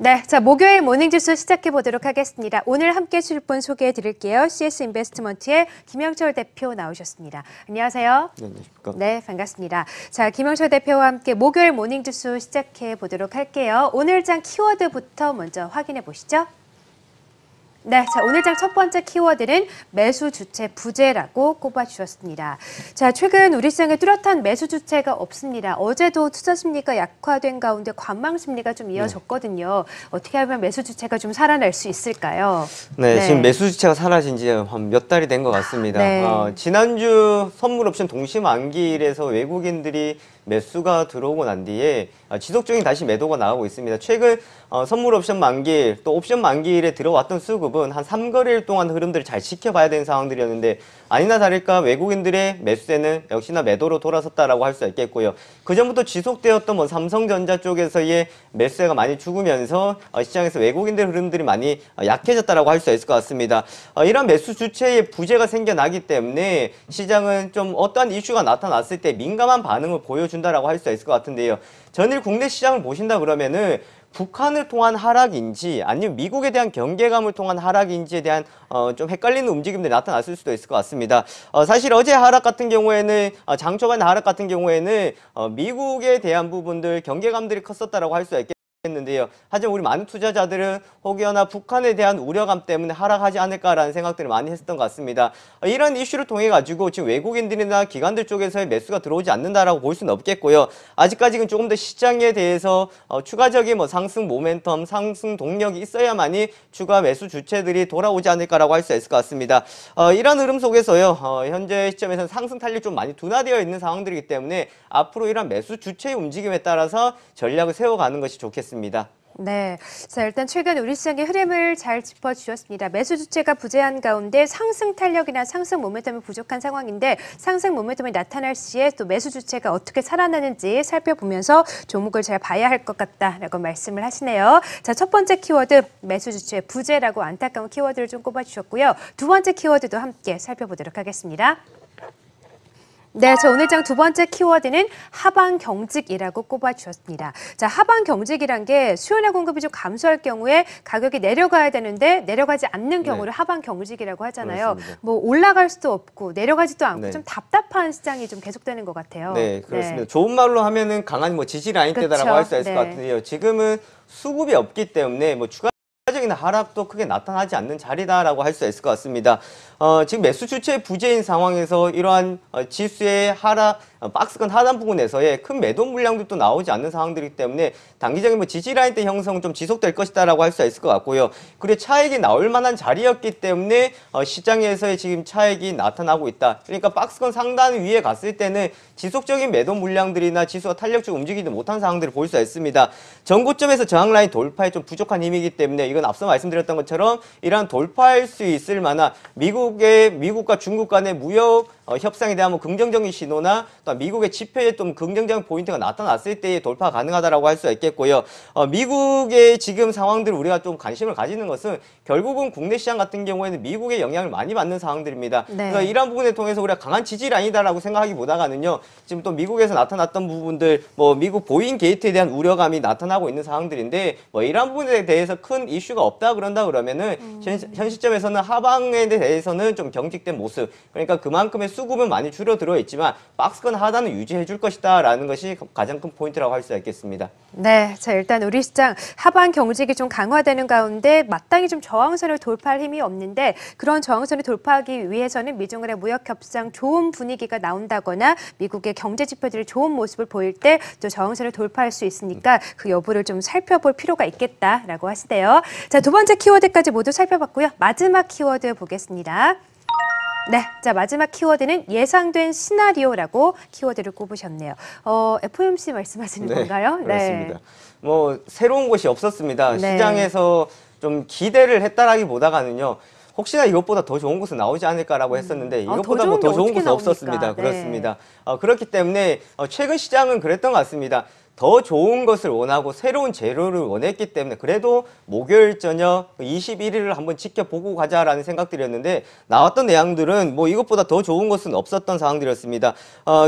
네, 자 목요일 모닝주스 시작해 보도록 하겠습니다. 오늘 함께 해주실 분 소개해 드릴게요. CS 인베스트먼트의 김영철 대표 나오셨습니다. 안녕하세요. 네, 안녕하십니까. 네, 반갑습니다. 자, 김영철 대표와 함께 목요일 모닝주스 시작해 보도록 할게요. 오늘 장 키워드부터 먼저 확인해 보시죠. 네, 자 오늘 장 첫 번째 키워드는 매수 주체 부재라고 꼽아주셨습니다. 자, 최근 우리 시장에 뚜렷한 매수 주체가 없습니다. 어제도 투자 심리가 약화된 가운데 관망 심리가 좀 이어졌거든요. 어떻게 하면 매수 주체가 좀 살아날 수 있을까요? 네, 지금 매수 주체가 사라진 지 한 몇 달이 된 것 같습니다. 네. 지난주 선물 옵션 동시 만기일에서 외국인들이 매수가 들어오고 난 뒤에 지속적인 다시 매도가 나오고 있습니다. 최근 선물 옵션 만기일 또 옵션 만기일에 들어왔던 수급은 한 3거래일 동안 흐름들을 잘 지켜봐야 되는 상황들이었는데 아니나 다를까 외국인들의 매수세는 역시나 매도로 돌아섰다라고 할 수 있겠고요. 그전부터 지속되었던 뭐 삼성전자 쪽에서의 매수세가 많이 죽으면서 시장에서 외국인들의 흐름들이 많이 약해졌다라고 할 수 있을 것 같습니다. 이런 매수 주체의 부재가 생겨나기 때문에 시장은 좀 어떠한 이슈가 나타났을 때 민감한 반응을 보여준다라고 할 수 있을 것 같은데요. 전일 국내 시장을 보신다 그러면은 북한을 통한 하락인지 아니면 미국에 대한 경계감을 통한 하락인지에 대한 좀 헷갈리는 움직임들이 나타났을 수도 있을 것 같습니다. 사실 어제 하락 같은 경우에는 장초반 하락 같은 경우에는 미국에 대한 부분들 경계감들이 컸었다라고 할 수 있겠는데요. 하지만 우리 많은 투자자들은 혹여나 북한에 대한 우려감 때문에 하락하지 않을까라는 생각들을 많이 했었던 것 같습니다. 이런 이슈를 통해 가지고 지금 외국인들이나 기관들 쪽에서의 매수가 들어오지 않는다라고 볼 수는 없겠고요. 아직까지는 조금 더 시장에 대해서 추가적인 뭐 상승 모멘텀, 상승 동력이 있어야만이 추가 매수 주체들이 돌아오지 않을까라고 할 수 있을 것 같습니다. 이런 흐름 속에서요. 현재 시점에서는 상승 탄력이 좀 많이 둔화되어 있는 상황들이기 때문에 앞으로 이런 매수 주체의 움직임에 따라서 전략을 세워가는 것이 좋겠습니다. 네, 자 일단 최근 우리 시장의 흐름을 잘 짚어주셨습니다. 매수 주체가 부재한 가운데 상승 탄력이나 상승 모멘텀이 부족한 상황인데 상승 모멘텀이 나타날 시에 또 매수 주체가 어떻게 살아나는지 살펴보면서 종목을 잘 봐야 할 것 같다라고 말씀을 하시네요. 자, 첫 번째 키워드 매수 주체 부재라고 안타까운 키워드를 좀 꼽아주셨고요. 두 번째 키워드도 함께 살펴보도록 하겠습니다. 네, 저 오늘 장 두 번째 키워드는 하방 경직이라고 꼽아주셨습니다. 자, 하방 경직이란 게 수요나 공급이 좀 감소할 경우에 가격이 내려가야 되는데 내려가지 않는 경우를 하방 경직이라고 하잖아요. 그렇습니다. 뭐 올라갈 수도 없고 내려가지도 않고 네. 좀 답답한 시장이 좀 계속되는 것 같아요. 네, 그렇습니다. 좋은 말로 하면은 강한 뭐 지지 라인 때다라고 그렇죠. 할 수 있을 것 같은데요. 지금은 수급이 없기 때문에 뭐 추가적인 하락도 크게 나타나지 않는 자리다라고 할 수 있을 것 같습니다. 지금 매수 주체 부재인 상황에서 이러한 지수의 하락, 박스권 하단 부분에서의 큰 매도 물량들도 나오지 않는 상황들이기 때문에 단기적인 뭐 지지 라인 대 형성은 좀 지속될 것이다라고 할 수 있을 것 같고요. 그리고 차익이 나올 만한 자리였기 때문에 시장에서의 지금 차익이 나타나고 있다. 그러니까 박스권 상단 위에 갔을 때는 지속적인 매도 물량들이나 지수가 탄력적으로 움직이지 못한 상황들을 볼 수 있습니다. 전고점에서 저항 라인 돌파에 좀 부족한 힘이기 때문에 이건 앞서 말씀드렸던 것처럼 이러한 돌파할 수 있을 만한 미국과 중국 간의 무역 협상에 대한 뭐 긍정적인 신호나 또 미국의 지표에 좀 긍정적인 포인트가 나타났을 때 돌파 가능하다라고 할 수 있겠고요. 미국의 지금 상황들을 우리가 좀 관심을 가지는 것은 결국은 국내 시장 같은 경우에는 미국의 영향을 많이 받는 상황들입니다. 네. 그래서 이러한 부분을 통해서 우리가 강한 지지 라인이다라고 생각하기보다는요. 지금 또 미국에서 나타났던 부분들, 뭐 미국 보잉 게이트에 대한 우려감이 나타나고 있는 상황들인데 뭐 이러한 부분에 대해서 큰 이슈가 없다 그런다 그러면은 현 시점에서는 하방에 대해서는 좀 경직된 모습. 그러니까 그만큼의 수급은 많이 줄어들어 있지만 박스권 하단은 유지해 줄 것이다라는 것이 가장 큰 포인트라고 할 수 있겠습니다. 네, 자 일단 우리 시장 하방 경직이 좀 강화되는 가운데 마땅히 좀 저항선을 돌파할 힘이 없는데 그런 저항선을 돌파하기 위해서는 미중간의 무역 협상 좋은 분위기가 나온다거나 미국의 경제 지표들이 좋은 모습을 보일 때 또 저항선을 돌파할 수 있으니까 그 여부를 좀 살펴볼 필요가 있겠다라고 하시대요. 자, 두 번째 키워드까지 모두 살펴봤고요. 마지막 키워드 보겠습니다. 네, 자 마지막 키워드는 예상된 시나리오라고 키워드를 꼽으셨네요. FOMC 말씀하시는 건가요? 그렇습니다. 네. 뭐 새로운 것이 없었습니다. 네. 시장에서 좀 기대를 했다라기보다는요. 혹시나 이것보다 더 좋은 것은 나오지 않을까라고 했었는데 이것보다 뭐 더 좋은 것은 없었습니다. 네. 그렇습니다. 그렇기 때문에 최근 시장은 그랬던 것 같습니다. 더 좋은 것을 원하고 새로운 재료를 원했기 때문에 그래도 목요일 저녁 21일을 한번 지켜보고 가자라는 생각들이었는데 나왔던 내용들은 뭐 이것보다 더 좋은 것은 없었던 상황들이었습니다.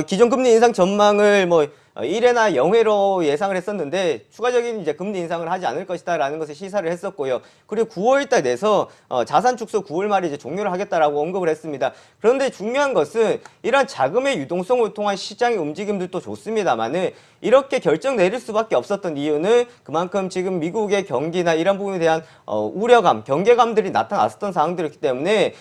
기존 금리 인상 전망을 뭐 1회나 0회로 예상을 했었는데 추가적인 이제 금리 인상을 하지 않을 것이다라는 것을 시사를 했었고요. 그리고 9월달 돼서 자산 축소 9월 말에 이제 종료를 하겠다라고 언급을 했습니다. 그런데 중요한 것은 이러한 자금의 유동성을 통한 시장의 움직임들도 좋습니다만은 이렇게 결정 내릴 수밖에 없었던 이유는 그만큼 지금 미국의 경기나 이런 부분에 대한 우려감, 경계감들이 나타났었던 상황들이기 때문에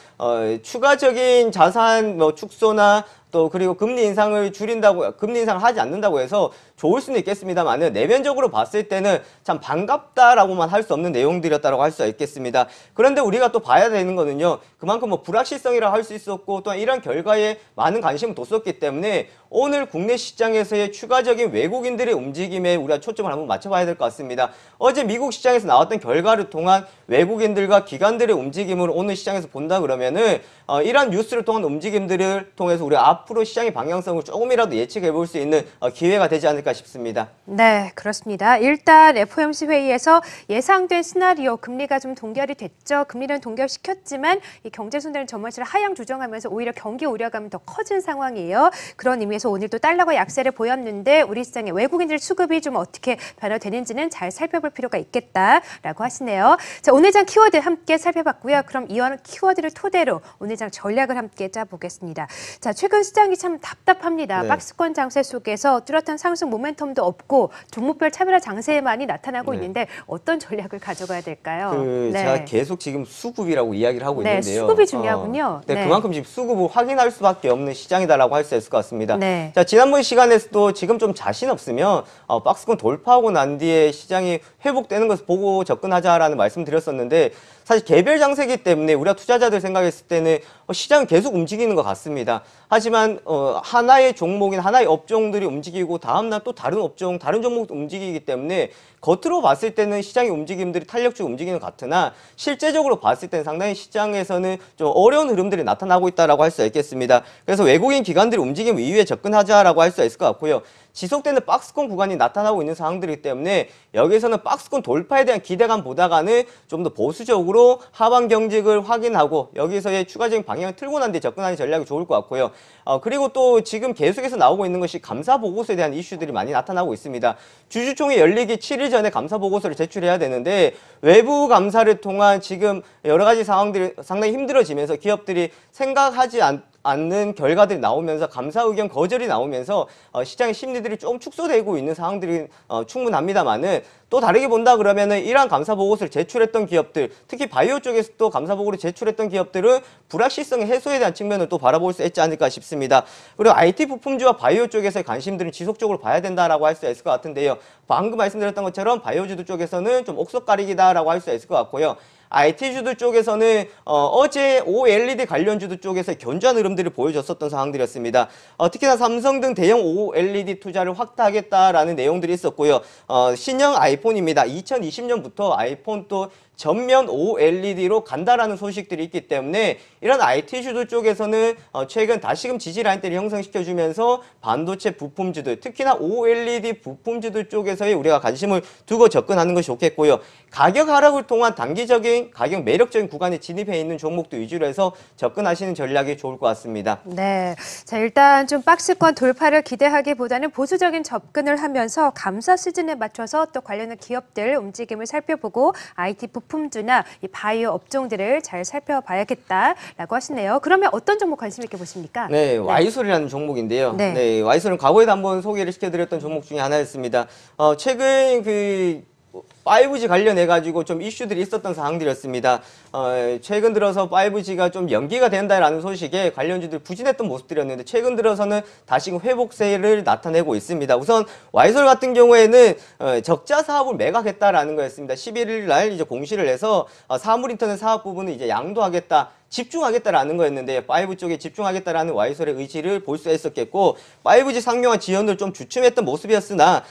추가적인 자산 축소나 또 그리고 금리 인상을 줄인다고, 금리 인상을 하지 않는다고 해서 좋을 수는 있겠습니다만은 내면적으로 봤을 때는 참 반갑다라고만 할 수 없는 내용들이었다고 할 수 있겠습니다. 그런데 우리가 또 봐야 되는 거는요, 그만큼 뭐 불확실성이라 할 수 있었고 또한 이런 결과에 많은 관심을 뒀었기 때문에 오늘 국내 시장에서의 추가적인 외국인들의 움직임에 우리가 초점을 한번 맞춰봐야 될 것 같습니다. 어제 미국 시장에서 나왔던 결과를 통한 외국인들과 기관들의 움직임을 오늘 시장에서 본다 그러면은 이러한 뉴스를 통한 움직임들을 통해서 우리가 앞으로 시장의 방향성을 조금이라도 예측해 볼 수 있는 기회가 되지 않을까 싶습니다. 네, 그렇습니다. 일단 FOMC 회의에서 예상된 시나리오 금리가 좀 동결이 됐죠. 금리는 동결시켰지만 이 경제 순환 전망치를 하향 조정하면서 오히려 경기 우려감이 더 커진 상황이에요. 그런 의미에서 오늘 또 달러가 약세를 보였는데 우리 시장의 외국인들 수급이 좀 어떻게 변화되는지는 잘 살펴볼 필요가 있겠다라고 하시네요. 자, 오늘 장 키워드 함께 살펴봤고요. 그럼 이런 키워드를 토대로 오늘 장 전략을 함께 짜보겠습니다. 자, 최근 시장이 참 답답합니다. 네. 박스권 장세 속에서 뚜렷한 상승 모멘텀도 없고 종목별 차별화 장세만이 나타나고 네. 있는데 어떤 전략을 가져가야 될까요? 제가 계속 지금 수급이라고 이야기를 하고 네, 있는데요. 수급이 중요하군요. 네, 네. 그만큼 지금 수급을 확인할 수밖에 없는 시장이다라고 할 수 있을 것 같습니다. 네. 자, 지난번 시간에서도 지금 좀 자신 없으면 박스권 돌파하고 난 뒤에 시장이 회복되는 것을 보고 접근하자라는 말씀 드렸었는데 사실 개별 장세기 때문에 우리가 투자자들 생각했을 때는 시장은 계속 움직이는 것 같습니다. 하지만 하나의 종목인 하나의 업종들이 움직이고 다음날 또 다른 업종, 다른 종목도 움직이기 때문에 겉으로 봤을 때는 시장의 움직임들이 탄력적으로 움직이는 것 같으나 실제적으로 봤을 때는 상당히 시장에서는 좀 어려운 흐름들이 나타나고 있다라고 할 수 있겠습니다. 그래서 외국인 기관들이 움직임 이후에 접근하자라고 할 수 있을 것 같고요. 지속되는 박스권 구간이 나타나고 있는 상황들이기 때문에 여기서는 박스권 돌파에 대한 기대감보다는 좀 더 보수적으로 하방 경직을 확인하고 여기서의 추가적인 방향을 틀고 난 뒤에 접근하는 전략이 좋을 것 같고요. 그리고 또 지금 계속해서 나오고 있는 것이 감사 보고서에 대한 이슈들이 많이 나타나고 있습니다. 주주총회 열리기 7일 전에 감사 보고서를 제출해야 되는데 외부 감사를 통한 지금 여러 가지 상황들이 상당히 힘들어지면서 기업들이 생각하지 않는 결과들이 나오면서 감사 의견 거절이 나오면서 시장의 심리들이 조금 축소되고 있는 상황들이 충분합니다만은 또 다르게 본다 그러면은 이러한 감사 보고서를 제출했던 기업들, 특히 바이오 쪽에서 또 감사 보고를 제출했던 기업들은 불확실성 해소에 대한 측면을 또 바라볼 수 있지 않을까 싶습니다. 그리고 IT 부품주와 바이오 쪽에서의 관심들은 지속적으로 봐야 된다라고 할 수 있을 것 같은데요. 방금 말씀드렸던 것처럼 바이오주들 쪽에서는 좀 옥석가리기다라고 할 수 있을 것 같고요. IT주들 쪽에서는 어제 OLED 관련주들 쪽에서 견조한 흐름들을 보여줬었던 상황들이었습니다. 특히나 삼성 등 대형 OLED 투자를 확대하겠다라는 내용들이 있었고요. 신형 아이폰입니다. 2020년부터 아이폰 또 전면 OLED로 간다라는 소식들이 있기 때문에 이런 IT주들 쪽에서는 최근 다시금 지지 라인대를 형성시켜주면서 반도체 부품주들, 특히나 OLED 부품주들 쪽에서의 우리가 관심을 두고 접근하는 것이 좋겠고요. 가격 하락을 통한 단기적인 가격 매력적인 구간에 진입해 있는 종목도 위주로 해서 접근하시는 전략이 좋을 것 같습니다. 네, 자 일단 좀 박스권 돌파를 기대하기보다는 보수적인 접근을 하면서 감사 시즌에 맞춰서 또 관련된 기업들 움직임을 살펴보고 IT 부품주나 이 바이오 업종들을 잘 살펴봐야겠다라고 하시네요. 그러면 어떤 종목 관심 있게 보십니까? 네, 와이솔이라는 종목인데요. 네. 네, 와이솔은 과거에도 한번 소개를 시켜드렸던 종목 중에 하나였습니다. 최근 5G 관련해가지고 좀 이슈들이 있었던 사항들이었습니다. 최근 들어서 5G가 좀 연기가 된다라는 소식에 관련주들 부진했던 모습들이었는데 최근 들어서는 다시금 회복세를 나타내고 있습니다. 우선 와이솔 같은 경우에는 적자 사업을 매각했다라는 거였습니다. 11일 날 이제 공시를 해서 사물 인터넷 사업 부분을 이제 양도하겠다. 집중하겠다라는 거였는데 5 쪽에 집중하겠다라는 와이솔의 의지를 볼 수 있었겠고 5G 상용화 지연을 좀 주춤했던 모습이었으나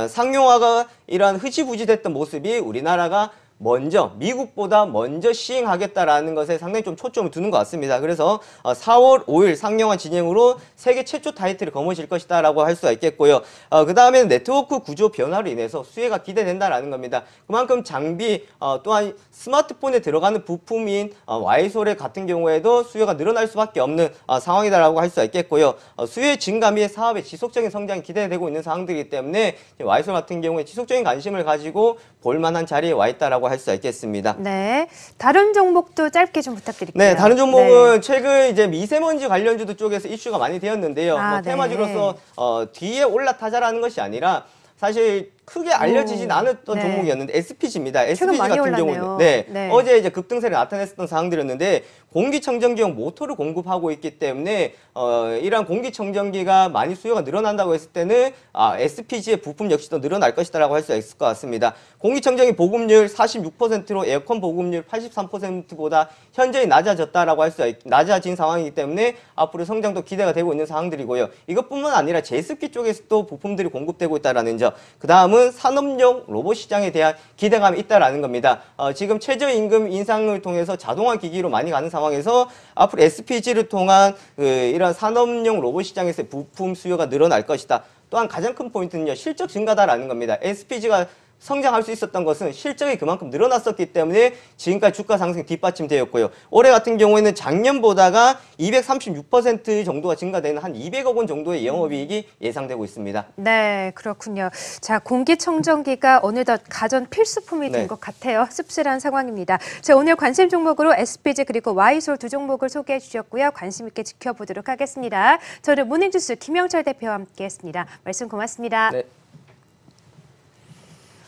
상용화가 이러한 흐지부지 됐던 모습이 우리나라가 먼저 미국보다 먼저 시행하겠다라는 것에 상당히 좀 초점을 두는 것 같습니다. 그래서 4월 5일 상용화 진행으로 세계 최초 타이틀을 거머쥘 것이다라고 할 수가 있겠고요. 그 다음에는 네트워크 구조 변화로 인해서 수혜가 기대된다라는 겁니다. 그만큼 장비 또한 스마트폰에 들어가는 부품인 와이솔 같은 경우에도 수요가 늘어날 수밖에 없는 상황이다라고 할 수가 있겠고요. 수요의 증가 및 사업의 지속적인 성장이 기대되고 있는 상황들이기 때문에 와이솔 같은 경우에 지속적인 관심을 가지고 볼만한 자리에 와 있다라고 할 수가 있겠습니다. 네, 다른 종목도 짧게 좀 부탁드릴게요. 네, 다른 종목은 최근 이제 미세먼지 관련주도 쪽에서 이슈가 많이 되었는데요. 네. 테마주로서 뒤에 올라타자라는 것이 아니라 사실 크게 알려지진 않았던 네. 종목이었는데 SPG입니다. 최근 SPG 많이 같은 올랐네요. 경우는 네. 어제 이제 급등세를 나타냈었던 상황들이었는데 공기청정기용 모터를 공급하고 있기 때문에 이러한 공기청정기가 많이 수요가 늘어난다고 했을 때는 SPG의 부품 역시도 늘어날 것이다라고 할 수 있을 것 같습니다. 공기청정기 보급률 46%로 에어컨 보급률 83%보다 현저히 낮아졌다라고 할 수 낮아진 상황이기 때문에 앞으로 성장도 기대가 되고 있는 상황들이고요. 이것뿐만 아니라 제습기 쪽에서도 부품들이 공급되고 있다라는 점. 그 다음은 산업용 로봇 시장에 대한 기대감이 있다라는 겁니다. 지금 최저임금 인상을 통해서 자동화 기기로 많이 가는 상황에서 앞으로 SPG를 통한 이런 산업용 로봇 시장에서 부품 수요가 늘어날 것이다. 또한 가장 큰 포인트는요, 실적 증가다라는 겁니다. SPG가 성장할 수 있었던 것은 실적이 그만큼 늘어났었기 때문에 지금까지 주가 상승이 뒷받침되었고요. 올해 같은 경우에는 작년보다가 236% 정도가 증가되는 한 200억 원 정도의 영업이익이 예상되고 있습니다. 네, 그렇군요. 자, 공기청정기가 어느덧 가전 필수품이 된 네. 것 같아요. 씁쓸한 상황입니다. 자, 오늘 관심 종목으로 SPG 그리고 와이솔 두 종목을 소개해 주셨고요. 관심 있게 지켜보도록 하겠습니다. 저는 모닝주스 김영철 대표와 함께했습니다. 말씀 고맙습니다. 네.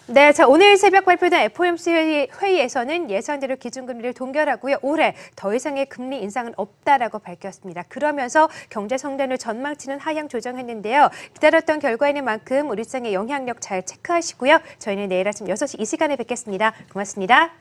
네, 자, 오늘 새벽 발표된 FOMC 회의에서는 예상대로 기준금리를 동결하고요. 올해 더 이상의 금리 인상은 없다라고 밝혔습니다. 그러면서 경제 성장을 전망치는 하향 조정했는데요. 기다렸던 결과인 만큼 우리 시장의 영향력 잘 체크하시고요. 저희는 내일 아침 6시 이 시간에 뵙겠습니다. 고맙습니다.